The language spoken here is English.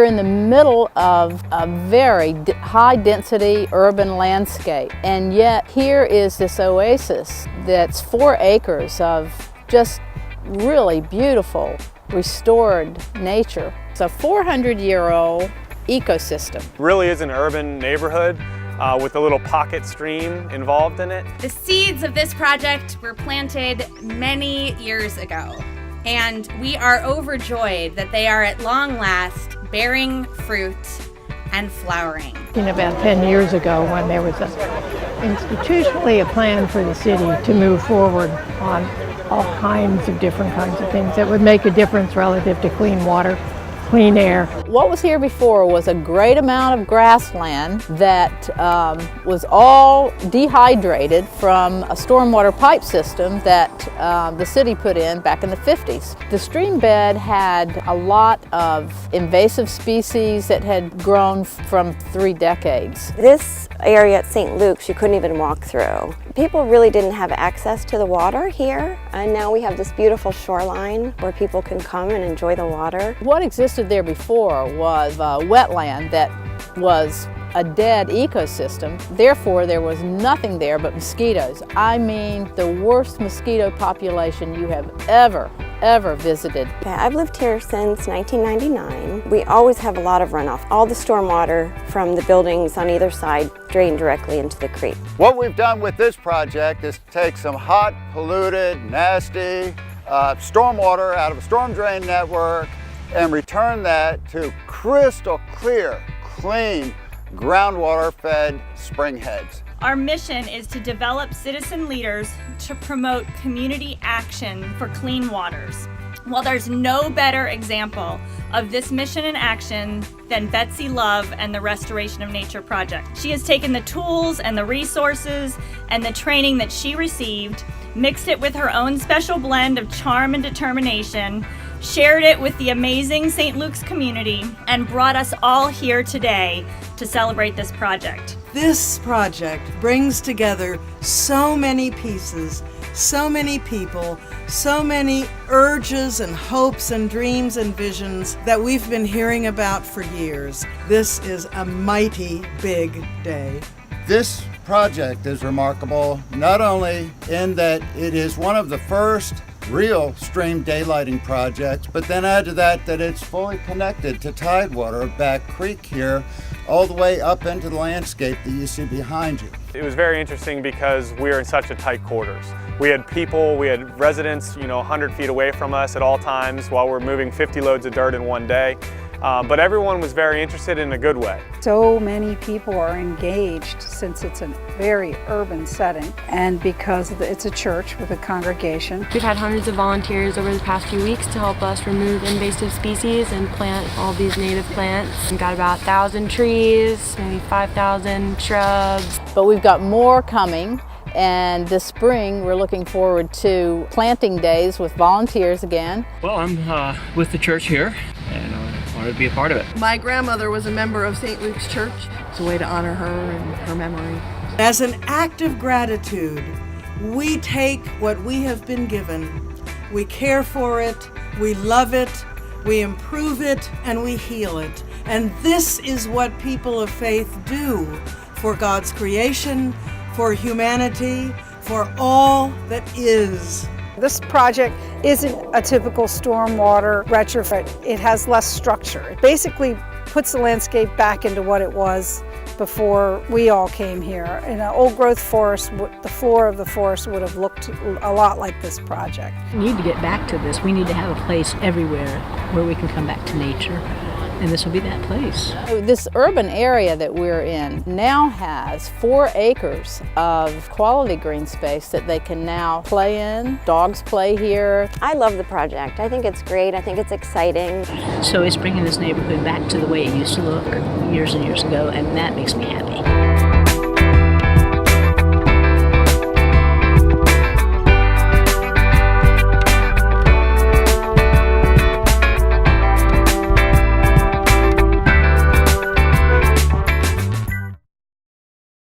in the middle of a very high-density urban landscape, and yet here is this oasis that's 4 acres of just really beautiful, restored nature. It's a 400-year-old ecosystem. It really is an urban neighborhood with a little pocket stream involved in it. The seeds of this project were planted many years ago, and we are overjoyed that they are at long last bearing fruit and flowering. About 10 years ago, when there was institutionally a plan for the city to move forward on all kinds of different kinds of things that would make a difference relative to clean water, clean air. What was here before was a great amount of grassland that was all dehydrated from a stormwater pipe system that the city put in back in the 50s. The stream bed had a lot of invasive species that had grown from 3 decades. This area at St. Luke's you couldn't even walk through. People really didn't have access to the water here, and now we have this beautiful shoreline where people can come and enjoy the water. What existed there before was a wetland that was a dead ecosystem. Therefore, there was nothing there but mosquitoes. I mean, the worst mosquito population you have ever visited. Yeah, I've lived here since 1999. We always have a lot of runoff. All the stormwater from the buildings on either side drain directly into the creek. What we've done with this project is take some hot, polluted, nasty stormwater out of a storm drain network and return that to crystal clear, clean, groundwater-fed spring heads. Our mission is to develop citizen leaders to promote community action for clean waters. Well, there's no better example of this mission in action than Betsy Love and the Restoration of Nature Project. She has taken the tools and the resources and the training that she received, mixed it with her own special blend of charm and determination, shared it with the amazing St. Luke's community, and brought us all here today to celebrate this project. This project brings together so many pieces, so many people, so many urges and hopes and dreams and visions that we've been hearing about for years. This is a mighty big day. This project is remarkable not only in that it is one of the first real stream daylighting projects, but then add to that it's fully connected to Tidewater, Back Creek here, all the way up into the landscape that you see behind you. It was very interesting because we were in such a tight quarters. We had people, we had residents, 100 feet away from us at all times while we're moving 50 loads of dirt in one day. But everyone was very interested in a good way. So many people are engaged since it's a very urban setting, and because it's a church with a congregation. We've had hundreds of volunteers over the past few weeks to help us remove invasive species and plant all these native plants. We've got about 1,000 trees, maybe 5,000 shrubs. But we've got more coming. And this spring, we're looking forward to planting days with volunteers again. Well, I'm with the church here, and I wanted to be a part of it. My grandmother was a member of St. Luke's Church. It's a way to honor her and her memory. As an act of gratitude, we take what we have been given, we care for it, we love it, we improve it, and we heal it. And this is what people of faith do for God's creation, for humanity, for all that is. This project isn't a typical stormwater retrofit. It has less structure. It basically puts the landscape back into what it was before we all came here. In an old growth forest, the floor of the forest would have looked a lot like this project. We need to get back to this. We need to have a place everywhere where we can come back to nature. And this will be that place. This urban area that we're in now has 4 acres of quality green space that they can now play in. Dogs play here. I love the project. I think it's great. I think it's exciting. So it's bringing this neighborhood back to the way it used to look years and years ago, and that makes me happy.